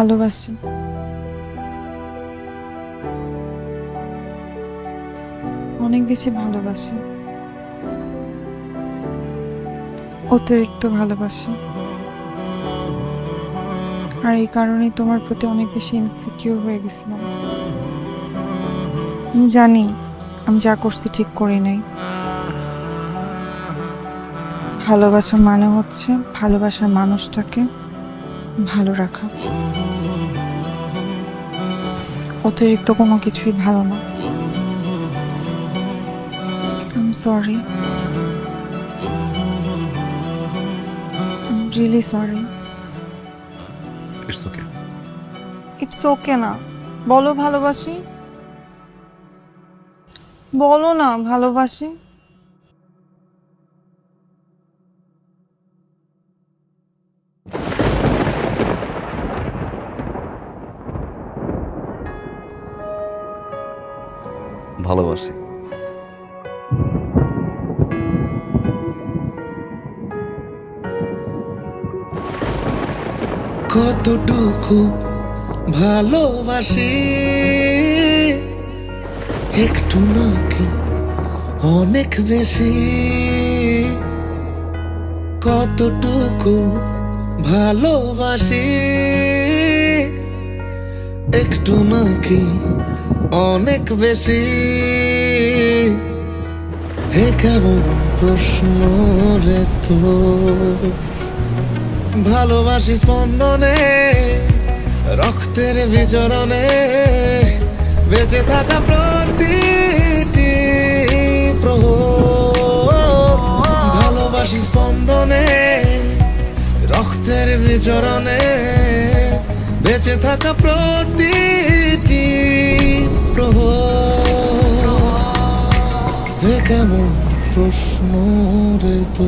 ভালোবাসি। অনেক বেশি ভালোবাসি, অতিরিক্ত ভালোবাসি। আর এই কারণেই তোমার প্রতি অনেক বেশি ইনসিকিউর হয়ে গেছিলাম। আমি জানি আমি যা করছি ঠিক করি নাই। ভালোবাসা মানে হচ্ছে ভালোবাসার মানুষটাকে ভালো রাখা। অতিরিক্ত কোনো কিছুই ভালো না। I am sorry, really sorry. It's okay. It's okay না, বলো ভালোবাসি, বলো না ভালোবাসি। ভালোবাসি। কতটুকু ভালোবাসি, একটু নাকি অনেক বেশি। কতটুকু ভালোবাসি, একটু নাকি অনেক বেশি। হে কেমন প্রশ্ন রে তো, ভালোবাসি স্পন্দনে, রক্তের বিচরণে, বেঁচে থাকা প্রতিটি প্রহর। ভালোবাসি স্পন্দনে, রক্তের বিচরণে, বেঁচে থাকা প্রতিটি প্রহর। হে কেমন প্রশ্ন রে তো।